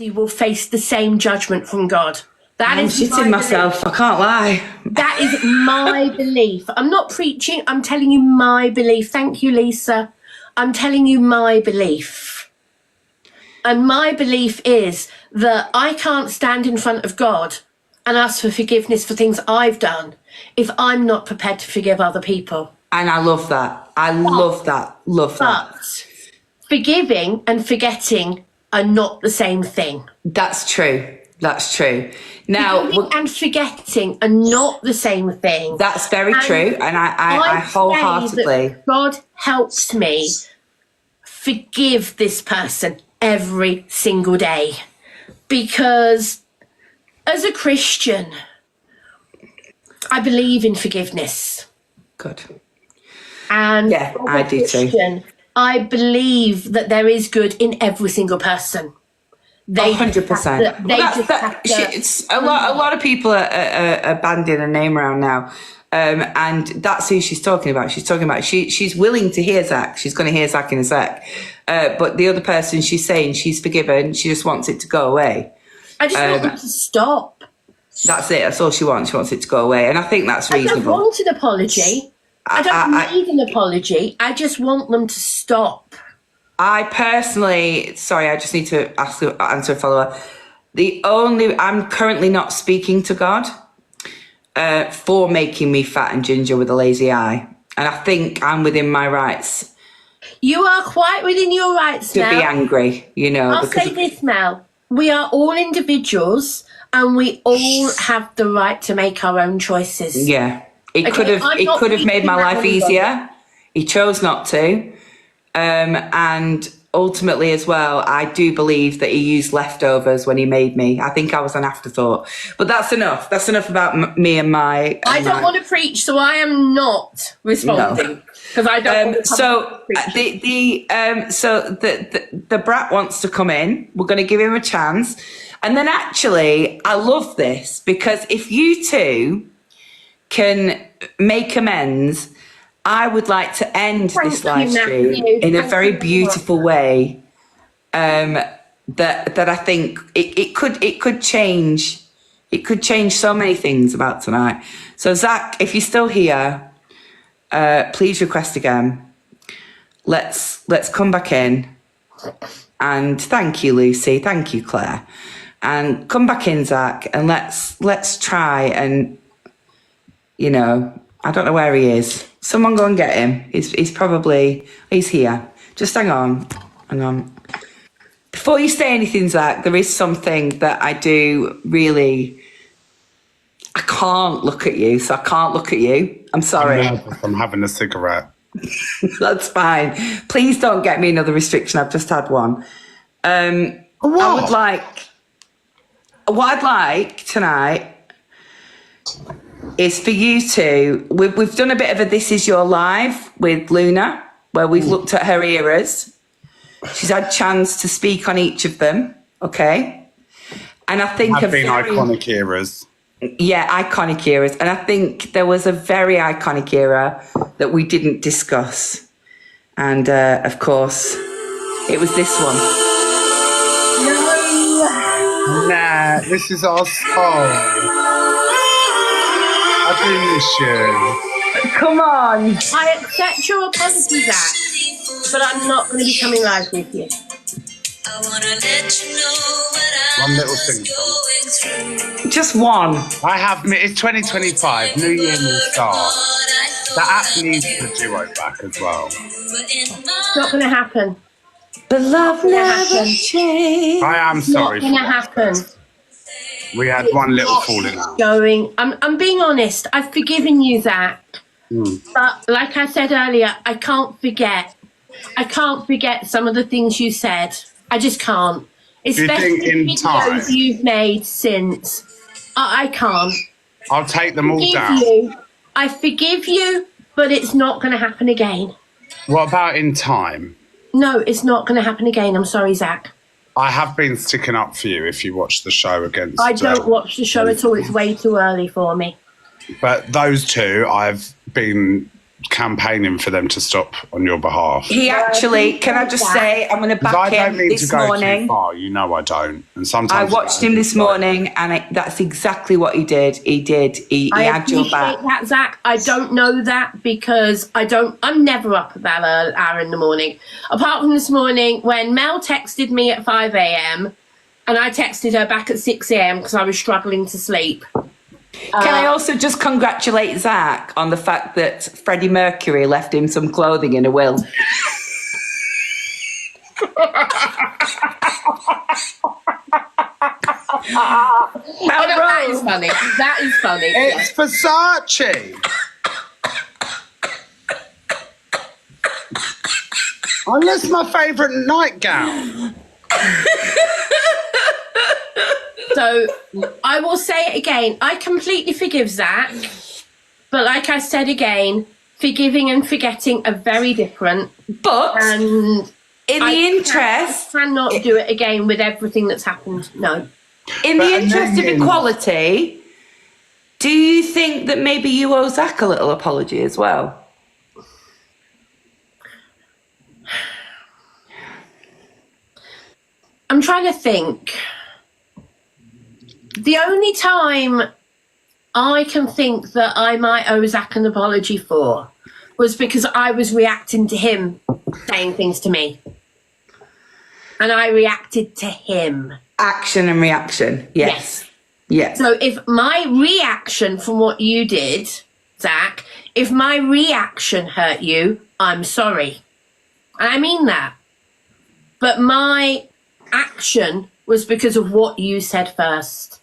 you will face the same judgment from God. I'm shitting myself. I can't lie. That is my belief. I'm not preaching. I'm telling you my belief. Thank you, Lisa. I'm telling you my belief. And my belief is that I can't stand in front of God and ask for forgiveness for things I've done if I'm not prepared to forgive other people. And I love that. Love that. But forgiving and forgetting are not the same thing. That's true. That's true. Now, Forgiving and forgetting are not the same thing. That's very true. And I wholeheartedly. God helps me forgive this person every single day. Because as a Christian, I believe in forgiveness. Good. And yeah, I do too. I believe that there is good in every single person. 100%. It's a lot of people are banding a name around now. And that's who she's talking about. She's talking about she's willing to hear Zac. She's going to hear Zac in a sec. But the other person, she's saying she's forgiven. She just wants it to go away. I just want them to stop. That's it. That's all she wants. She wants it to go away. And I think that's reasonable. I don't want an apology. I don't need an apology. I just want them to stop. I personally, sorry, I just need to answer a follower. I'm currently not speaking to God for making me fat and ginger with a lazy eye. And I think I'm within my rights. You are quite within your rights, Mel. To be angry, you know. I'll say this, Mel. We are all individuals and we all have the right to make our own choices. Yeah. It could have made my life easier. He chose not to. And ultimately as well, I do believe that he used leftovers when he made me. I think I was an afterthought. But that's enough. That's enough about me and my... I don't want to preach, so I am not responding. Because I don't want to the brat wants to come in. We're going to give him a chance. And then actually, I love this because if you two can make amends... I would like to end this live stream in a very beautiful way. That I think it could change. It could change so many things about tonight. So Zac, if you're still here, please request again. Let's come back in. And thank you, Lucy. Thank you, Claire. And come back in, Zac, and let's try and, you know, I don't know where he is. Someone go and get him. He's here. Just hang on. Before you say anything, Zac, there is something that I do really... I can't look at you, so I can't look at you. I'm sorry. I'm having a cigarette. That's fine. Please don't get me another restriction. I've just had one. What I'd like tonight is for you two. We've done a bit of a This Is Your Live with Luna, where we've looked at her eras. She's had a chance to speak on each of them, okay? And I think... Have been iconic eras. Yeah, iconic eras. And I think there was a very iconic era that we didn't discuss. And, of course, it was this one. No. Nah, this is our song. I do miss you. Come on. I accept your apology, Zac, but I'm not going to be coming live with you. I wanna let you know what One little thing. Just one. I have. It's 2025. New Year, new start. That app needs the duo back as well. It's not going to happen. But love never changes. I am sorry. It's not going to happen. We had one little falling out. I'm being honest. I've forgiven you, Zac. But like I said earlier, I can't forget. I can't forget some of the things you said. I just can't. Especially the videos you've made since. I can't. I'll take them all down. I forgive you, but it's not going to happen again. What about in time? No, it's not going to happen again. I'm sorry, Zac. I have been sticking up for you if you watch the show against... I don't watch the show at all. It's way too early for me. But those two, I've been campaigning for them to stop on your behalf. He actually, can I just say, I'm going to back I don't him mean this to go morning. too far. You know I don't. And sometimes I watched him this morning, and that's exactly what he did. He had your back. I appreciate that, Zach. I don't know that because I'm never up at that hour in the morning. Apart from this morning when Mel texted me at 5 a.m. and I texted her back at 6 a.m. because I was struggling to sleep. Can I also just congratulate Zach on the fact that Freddie Mercury left him some clothing in a will? That is funny. That is funny. It's Versace. Oh, that's my favourite nightgown. So I will say it again. I completely forgive Zach. But like I said again, forgiving and forgetting are very different. But And in the interest... I cannot do it again with everything that's happened. No. In the interest of equality, do you think that maybe you owe Zach a little apology as well? I'm trying to think. The only time I can think that I might owe Zach an apology for was because I was reacting to him saying things to me. And I reacted to him. Action and reaction. Yes. Yes. So if my reaction from what you did, Zach, if my reaction hurt you, I'm sorry. I mean that. But my action was because of what you said first.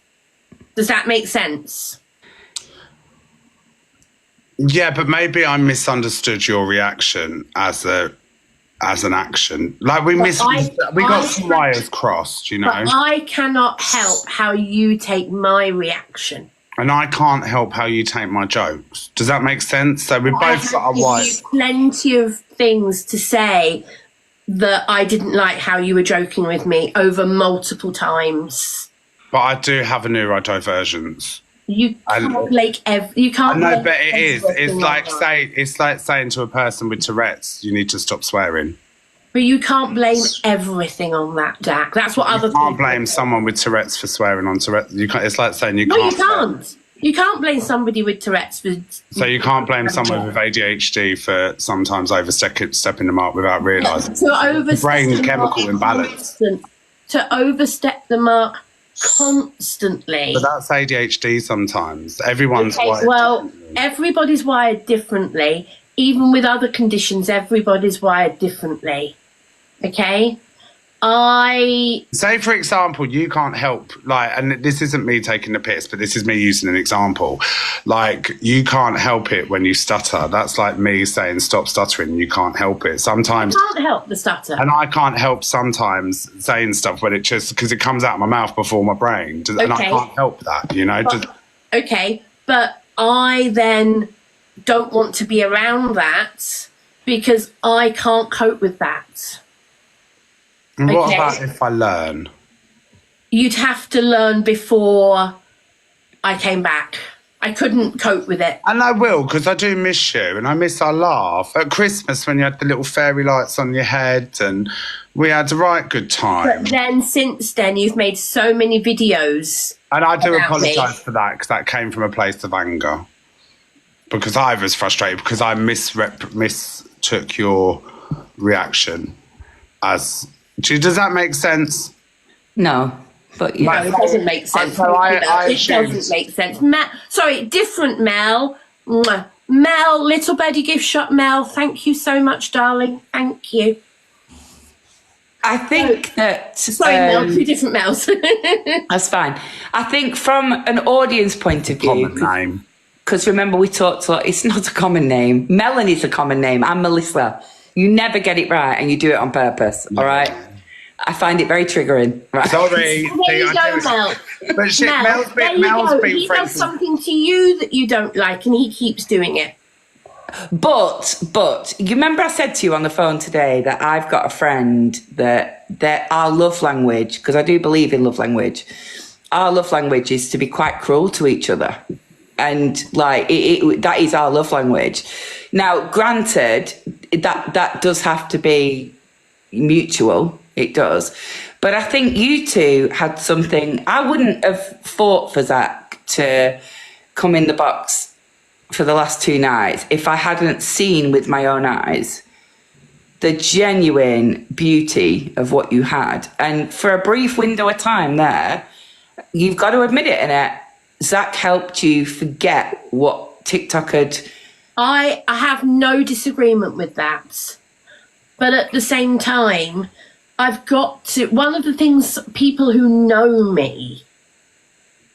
Does that make sense? Yeah, but maybe I misunderstood your reaction as an action. Like we got some wires crossed, you know. But I cannot help how you take my reaction. And I can't help how you take my jokes. Does that make sense? So we both got our wires. Plenty of things to say that I didn't like how you were joking with me over multiple times. But I do have a neurodivergence. You can't you can't. I know, but it is. It's like saying to a person with Tourette's, you need to stop swearing. But you can't blame everything on that, Dak. That's what other people... You can't blame someone with Tourette's for swearing on Tourette's. You can't, it's like saying you No, can't... you can't. You can't blame somebody with Tourette's for... So you can't blame someone with ADHD for sometimes overstepping the mark without realising. Brain chemical imbalance. To overstep the mark constantly. But that's ADHD sometimes. Everyone's wired. Well, everybody's wired differently. Even with other conditions, everybody's wired differently. Okay? Say, for example, you can't help, like, and this isn't me taking the piss, but this is me using an example. Like, you can't help it when you stutter. That's like me saying, stop stuttering. You can't help it. Sometimes... You can't help the stutter. And I can't help sometimes saying stuff when it just, because it comes out of my mouth before my brain. And I can't help that, you know? Okay, but I then don't want to be around that because I can't cope with that. And what about if I learn? You'd have to learn before I came back. I couldn't cope with it. And I will, because I do miss you, and I miss our laugh. At Christmas, when you had the little fairy lights on your head, and we had a right good time. But then, since then, you've made so many videos. And I do apologise for that, because that came from a place of anger. Because I was frustrated, because I mistook your reaction as... Does that make sense? No, but yeah. No, it doesn't make sense. It doesn't make sense. Sorry, different Mel. Mwah. Mel, little birdie gift shop Mel. Thank you so much, darling. Thank you. I think that... Sorry, Mel, two different Mels. That's fine. I think from an audience point of view... Common name. Because remember, we talked a lot. It's not a common name. Melanie's a common name. I'm Melissa. You never get it right, and you do it on purpose, all right? I find it very triggering. Right? Sorry. There you go, Mel. But Mel, Mel's been he does something to you that you don't like, and he keeps doing it. But you remember I said to you on the phone today that I've got a friend that our love language, because I do believe in love language, our love language is to be quite cruel to each other. And like that is our love language. Now, granted, that does have to be mutual. It does. But I think you two had something. I wouldn't have fought for Zac to come in the box for the last 2 nights if I hadn't seen with my own eyes the genuine beauty of what you had. And for a brief window of time there, you've got to admit it, Annette, Zac helped you forget what TikTok had. I have no disagreement with that. But at the same time, I've got to. One of the things people who know me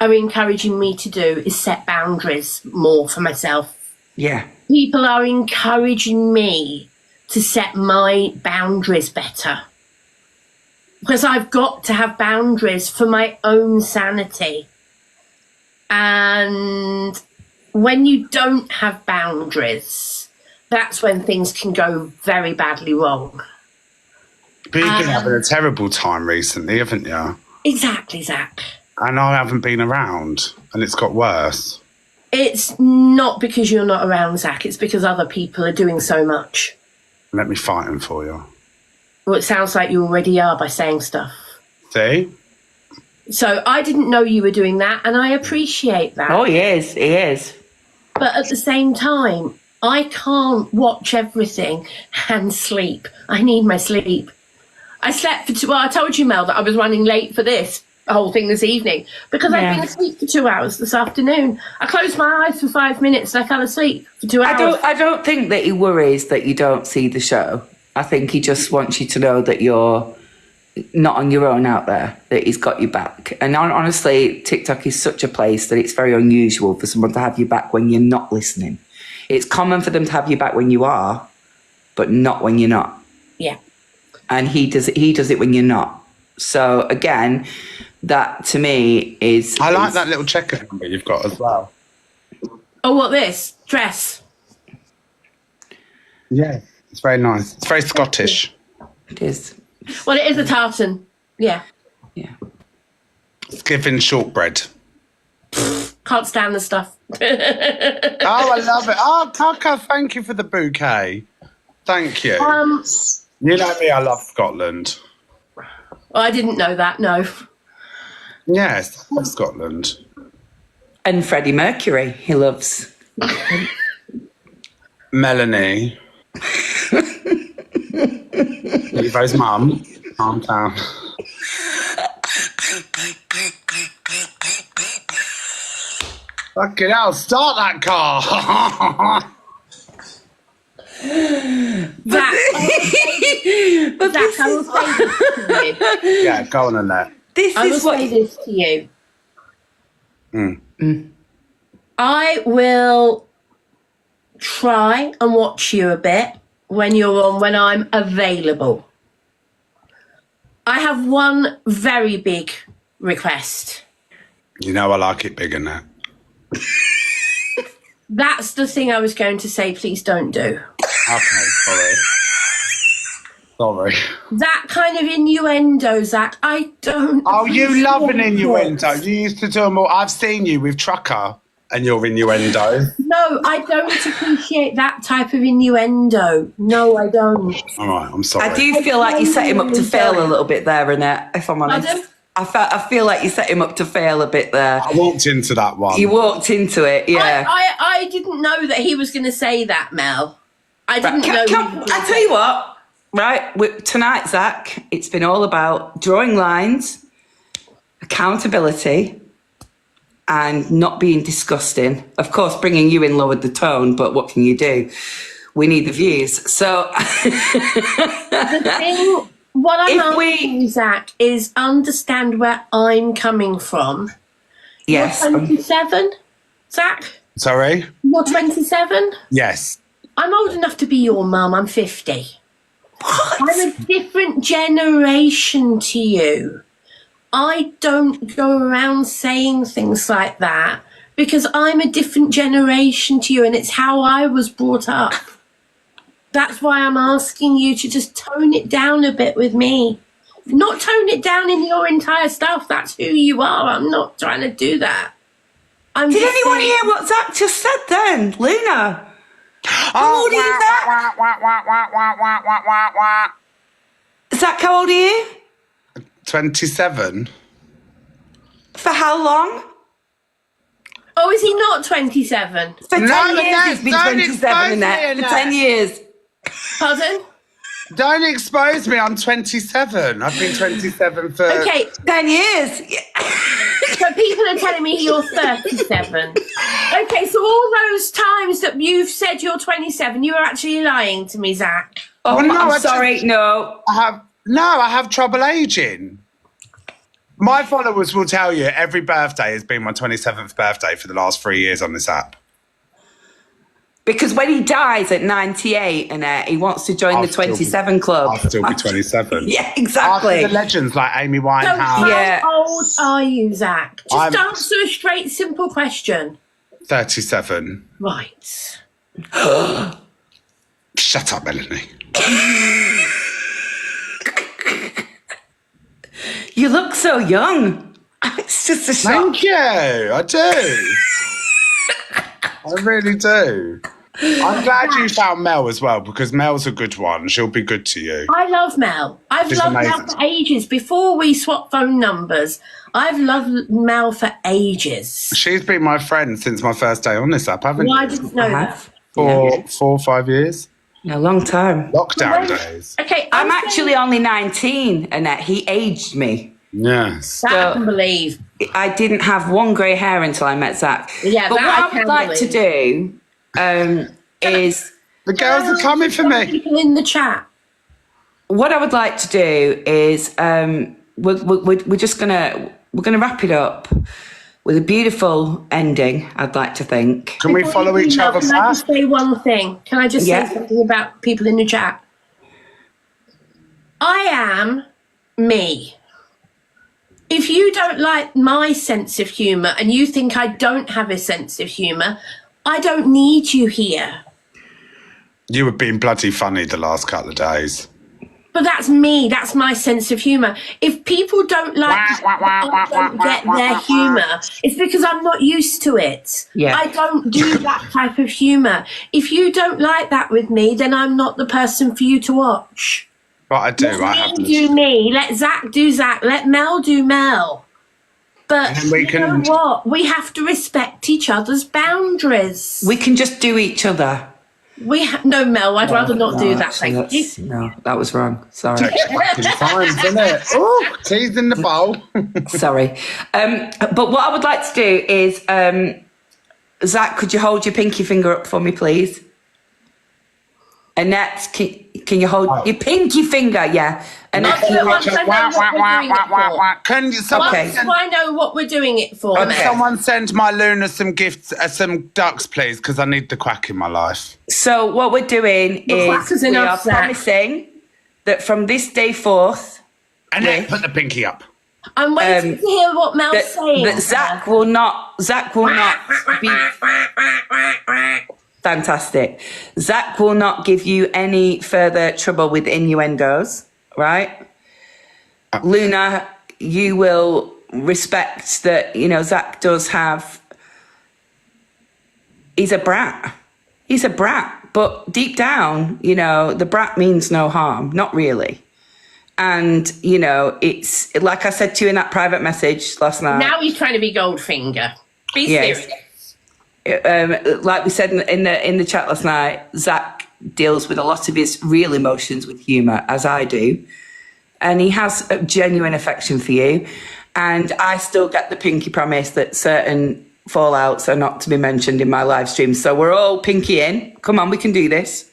are encouraging me to do is set boundaries more for myself. Yeah. People are encouraging me to set my boundaries better. Because I've got to have boundaries for my own sanity. And when you don't have boundaries, that's when things can go very badly wrong. But you've been having a terrible time recently, haven't you? Exactly, Zac. And I haven't been around, and it's got worse. It's not because you're not around, Zac. It's because other people are doing so much. Let me fight him for you. Well, it sounds like you already are by saying stuff. See? So I didn't know you were doing that, and I appreciate that. Oh, he is. He is. But at the same time, I can't watch everything and sleep. I need my sleep. I slept for 2 Well, I told you, Mel, that I was running late for this whole thing this evening because I've been asleep for 2 hours this afternoon. I closed my eyes for 5 minutes and I fell asleep for 2 hours. I don't think that he worries that you don't see the show. I think he just wants you to know that you're not on your own out there, that he's got you back. And honestly, TikTok is such a place that it's very unusual for someone to have you back when you're not listening. It's common for them to have you back when you are, but not when you're not. Yeah. And he does it when you're not. So again, that to me is... I like that little checker number you've got as well. Oh, what, this? Dress? Yeah. It's very nice. It's very Scottish. It is. Well, it is a tartan. Yeah. Yeah. It's giving shortbread. Can't stand the stuff. Oh, I love it. Oh, Taka, thank you for the bouquet. Thank you. You know me, I love Scotland. Well, I didn't know that, no. Yes, I love Scotland. And Freddie Mercury, he loves. Melanie. Evo's mum. Calm down. Fucking hell, start that car! Zach, I will say this to you. Yeah, go on, Annette. I will say this to you. I will try and watch you a bit when you're on, when I'm available. I have one very big request. You know I like it big, Annette. That's the thing I was going to say, please don't do. Okay, sorry. Sorry. That kind of innuendo, Zach, I don't... Oh, you love an innuendo. You used to do them all. I've seen you with Trucker and your innuendo. No, I don't appreciate that type of innuendo. No, I don't. All right, I'm sorry. I do feel like you set him up to fail a little bit there, Annette, if I'm honest. Pardon? I feel like you set him up to fail a bit there. I walked into that one. You walked into it, yeah. I didn't know that he was going to say that, Mel. I didn't know. I tell you what, right? Tonight, Zac, it's been all about drawing lines, accountability, and not being disgusting. Of course, bringing you in lowered the tone, but what can you do? We need the views. So, The thing, what I'm asking you, Zach, is understand where I'm coming from. yes. You're 27, Zach? Sorry? You're 27? Yes. I'm old enough to be your mum. I'm 50. What? I'm a different generation to you. I don't go around saying things like that because I'm a different generation to you and it's how I was brought up. That's why I'm asking you to just tone it down a bit with me. Not tone it down in your entire stuff. That's who you are. I'm not trying to do that. I'm Did just anyone saying- hear what Zac just said then? Luna? How Oh, old are you, Zac? Zac, how old are you? 27. For how long? Oh, is he not 27? For No, 10 years Annette, he's been don't 27, expose me, Annette. For 10 Annette. years. Pardon? Don't expose me. I'm 27. I've been 27 for... Okay, 10 years. so people are telling me you're 37. Okay, so all those times that you've said you're 27, you were actually lying to me, Zac. Oh, Well, no, I'm I sorry, just- no. I have trouble aging. My followers will tell you every birthday has been my 27th birthday for the last 3 years on this app. Because when he dies at 98, Annette, he wants to join the 27 club. I'll still be 27. Yeah, After exactly. the legends like Amy So Winehouse. how Yeah. old are you, Zac? Just I'm- answer a straight, simple question. 37. Right. Shut up, Melanie. You look so young. It's just a shock. Thank you. I do. I really do. I'm glad you found Mel as well, because Mel's a good one. She'll be good to you. I love Mel. I've She's loved Mel amazing. for ages. Before we swapped phone numbers, I've loved Mel for ages. She's been my friend since my first day on this app, haven't Well, I you? didn't know I that. have. For 4 or 5 years. A long time. Lockdown days. Okay, I'm saying actually only 19, Annette. He aged me. Yes. that I can believe. I didn't have one grey hair until I met Zac. Yeah, but that I what I can would like to do is... The girls are coming for me. People in the chat. What I would like to do is we're just gonna wrap it up with a beautiful ending. I'd like to think. Can we Before follow you each do, other Can I back? just say one thing? Can I just Yeah. say something about people in the chat? I am me. If you don't like my sense of humour and you think I don't have a sense of humour, I don't need you here. You were being bloody funny the last couple of days. But that's me. That's my sense of humour. If people don't like, I don't get their humour, it's because I'm not used to it. Yeah. I don't do that type of humour. If you don't like that with me, then I'm not the person for you to watch. But I do. I Let have. me do me. Let Zac do Zac. Let Mel do Mel. But And then we you can- know what? We have to respect each other's boundaries. We can just do each other. No, Mel. I'd rather not do that. actually, Thank you. No, that was wrong. Sorry. Fucking times, isn't it? Oh, teas in the bowl. Sorry. But what I would like to do is, Zac, could you hold your pinky finger up for me, please? Annette, can you hold your pinky finger? Yeah. Annette, I'll do it once I know what we're doing it for. Can someone Okay. send, Once I know what we're doing it for. can Mel. someone send my Luna some gifts, some ducks, please? Because I need the quack in my life. so what we're doing quack is is we are enough, Zac. promising that from this day forth, And then Yeah. put the pinky up. I'm waiting to hear what Mel's saying. that Zac will not be fantastic. Zac will not give you any further trouble with innuendos, right? Luna, you will respect that, Zac does have... He's a brat. He's a brat. But deep down, the brat means no harm. Not really. And, it's like I said to you in that private message last night. Now he's trying to be Goldfinger. Be Yes. serious. Like we said in the chat last night, Zac deals with a lot of his real emotions with humour, as I do. And he has a genuine affection for you. And I still get the pinky promise that certain fallouts are not to be mentioned in my live stream. So we're all pinky in. Come on, we can do this.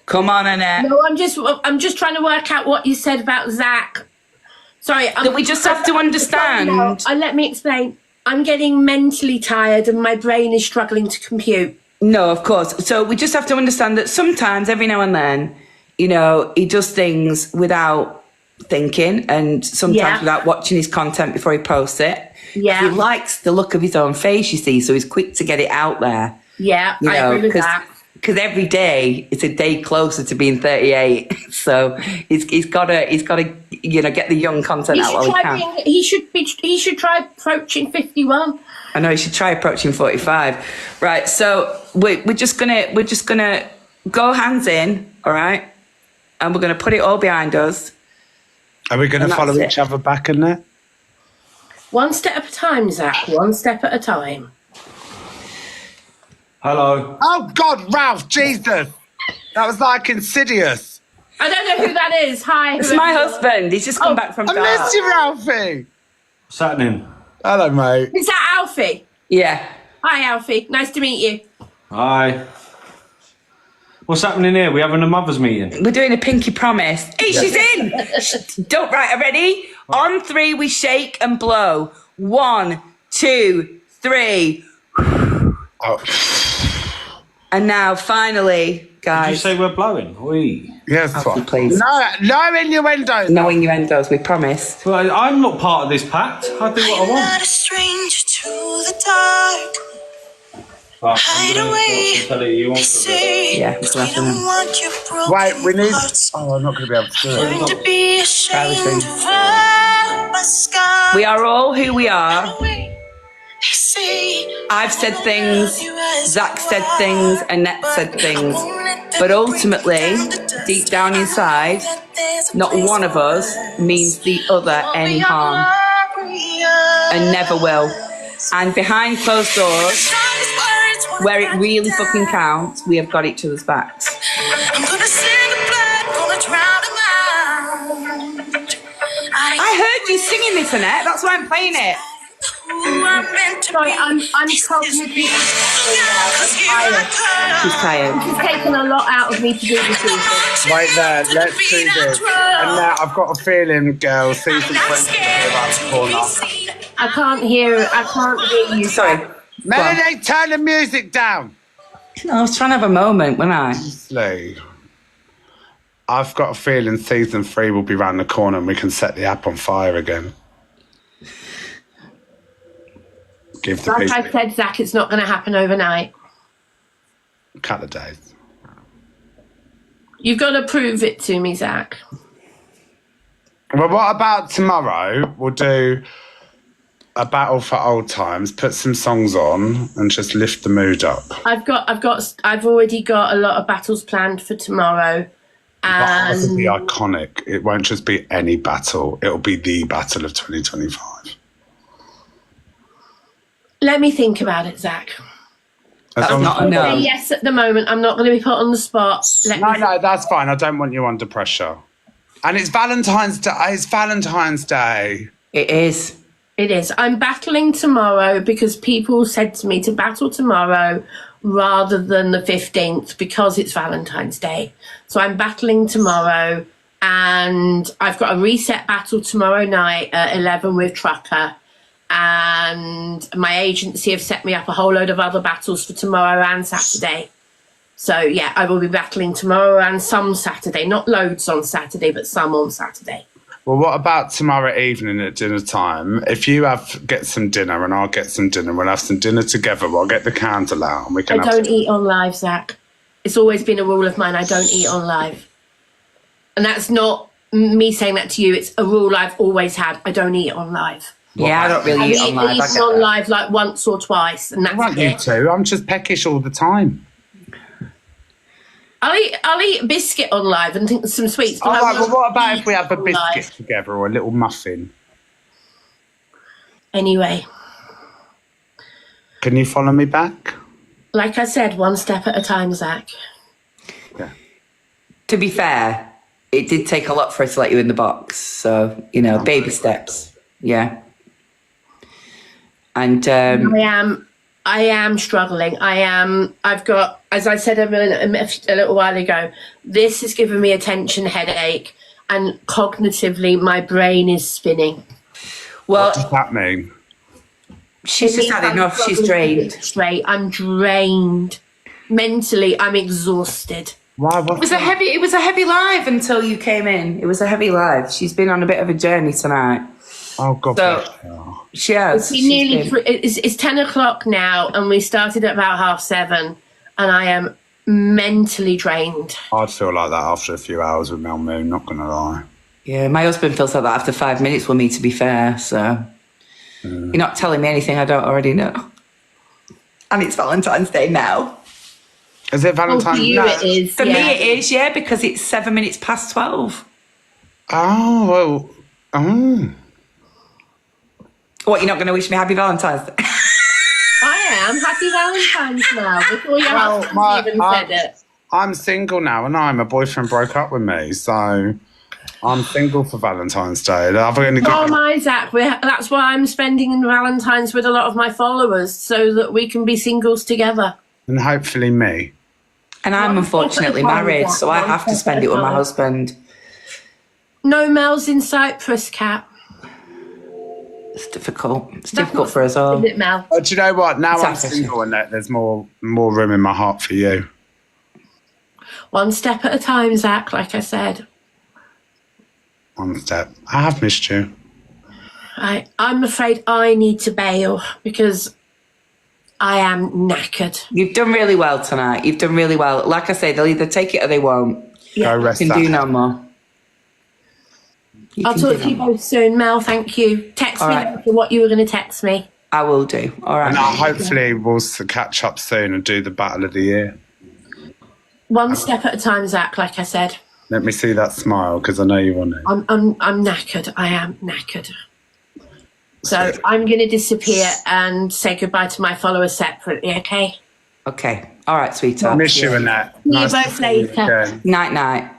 Come on, Annette. No, I'm just trying to work out what you said about Zac. Sorry. That we just have to understand. No, let me explain. I'm getting mentally tired and my brain is struggling to compute. No, of course. So we just have to understand that sometimes, every now and then, he does things without thinking and sometimes Yeah. without watching his content before he posts it. Yeah. He likes the look of his own face, you see, so he's quick to get it out there. Yeah, I agree with that. because every day it's a day closer to being 38. So he's got to get the young content out while he can. He should try approaching 51. I know he should try approaching 45. Right, so we're just gonna go hands in, all right, and we're gonna put it all behind us. Are we going to follow each other back in there? One step at a time, Zac. One step at a time. Hello. Oh God, Ralph, Jesus, that was like insidious. I don't know who that is. Hi. It's my husband. He's just come back from I dark. missed you, Ralphie. What's happening? Hello, mate. Is that Alfie? Yeah. Hi, Alfie. Nice to meet you. Hi. What's happening here? We having a mother's meeting? We're doing a pinky promise. Hey, she's in. Don't write. Ready? On 3, we shake and blow. 1, 2, 3. Oh. And now, finally, Did you guys. say we're blowing? We. Yes, Alfie, please. No innuendos. No innuendos. We promised. Well, I'm not part of this pact. I do what I I'm want. not a stranger to the dark. But Hide away. tell you They say Yeah, we it's nothing. don't want your broken Wait, we need. hearts. Oh, I'm not going to be able to do it. Learn to be ashamed Everything. of all my scars. We are all who we are. They say I've said things, Zac said things, Annette said things. But ultimately, deep down inside, not one of us means the other any harm. And never will. And behind closed doors, where it really fucking counts, we have got each other's backs. I'm gonna send the blood, gonna drown them out. I heard you singing this, Annette. That's why I'm playing it. Sorry, I'm cognitively tired. She's tired. It's taken a lot out of me to do this evening. Wait there, let's do this. And now I've got a feeling, girl, season 20 around the corner. I can't hear you. Sorry. Melanie, turn the music down. I was trying to have a moment, wasn't I? Honestly, I've got a feeling season 3 will be round the corner and we can set the app on fire again. Give the Like I people said, Zac, it's not going to happen overnight. a couple of days. You've got to prove it to me, Zac. Well, what about tomorrow? We'll do a battle for old times, put some songs on and just lift the mood up. I've already got a lot of battles planned for tomorrow. But it'll And be iconic. It won't just be any battle. It'll be the battle of 2025. let me think about it, Zac. As long not as- a no. Say yes at the moment. I'm not going to be put on the spot. No, that's fine. I don't want you under pressure. And it's Valentine's Day. It's Valentine's Day. It is. It is. I'm battling tomorrow because people said to me to battle tomorrow rather than the 15th because it's Valentine's Day. So I'm battling tomorrow, and I've got a reset battle tomorrow night at 11 with Trucker. And my agency have set me up a whole load of other battles for tomorrow and Saturday. So yeah, I will be battling tomorrow and some Saturday. Not loads on Saturday, but some on Saturday. Well, what about tomorrow evening at dinner time? If you get some dinner and I'll get some dinner, we'll have some dinner together. We'll get the candle out and we can I have don't eat on live, Zac. It's always been a rule of mine. I don't eat on live. And that's not me saying that to you. It's a rule I've always had. I don't eat on live. Yeah, I don't really I've eat on live. I eaten get on that. live like once or twice, and that's want you it. to. I'm just peckish all the time. I'll eat a biscuit on live and think some sweets. But All I right, well, won't what about if we have a eat on biscuit live. together or a little muffin? Anyway, Can you follow me back? like I said, one step at a time, Zac. Yeah. To be fair, it did take a lot for us to let you in the box. So, baby steps. Yeah. And I am struggling. I've got, as I said a little while ago, this has given me a tension headache, and cognitively my brain is spinning. well, What does that mean? she's just had enough. She's drained. Straight. I'm drained. Mentally, I'm exhausted. Why? It was a heavy live until you came in. It was a heavy live. She's been on a bit of a journey tonight. Oh, God So- bless her. She has. It's She's nearly been- it's 10 o'clock now, and we started at about 7:30, and I am mentally drained. I'd feel like that after a few hours with Mel Moon, not going to lie. Yeah, my husband feels like that after 5 minutes with me, to be fair. So you're not telling me anything I don't already know. And it's Valentine's Day now. Is it Oh, Valentine's for you Day? it is. For yeah. me, it is, yeah, because it's 7 minutes past 12. Oh, well. Oh. What, you're not going to wish me happy Valentine's Day? I am. Happy Valentine's now. Before your husband even said it. I'm single now, and my boyfriend broke up with me, so I'm single for Valentine's Day. I've only got. Oh, my Zach, that's why I'm spending Valentine's with a lot of my followers, so that we can be singles together. And hopefully me. And I'm unfortunately married, so I have to spend it with my husband. No, Mel's in Cyprus, Kat. It's difficult. It's difficult for us all. Is it, Mel? But you know what? Now I'm Exactly. single, and there's more room in my heart for you. One step at a time, Zach, like I said. One step. I have missed you. I'm afraid I need to bail because I am knackered. You've done really well tonight. You've done really well. Like I say, they'll either take it or they won't. Yeah. Go rest You can that do no head. more. I'll talk to you both soon. Mel, thank you. Text All me right. after what you were going to text me. I will do. All right. And hopefully we'll catch up soon and do the battle of the year. One step at a time, Zach, like I said. Let me see that smile, because I know you want it. I'm knackered. I am knackered. So I'm going to disappear and say goodbye to my followers separately, okay? Okay. All right, sweetheart. Miss you, Annette. See you Nice to both see you later. again. Night, night.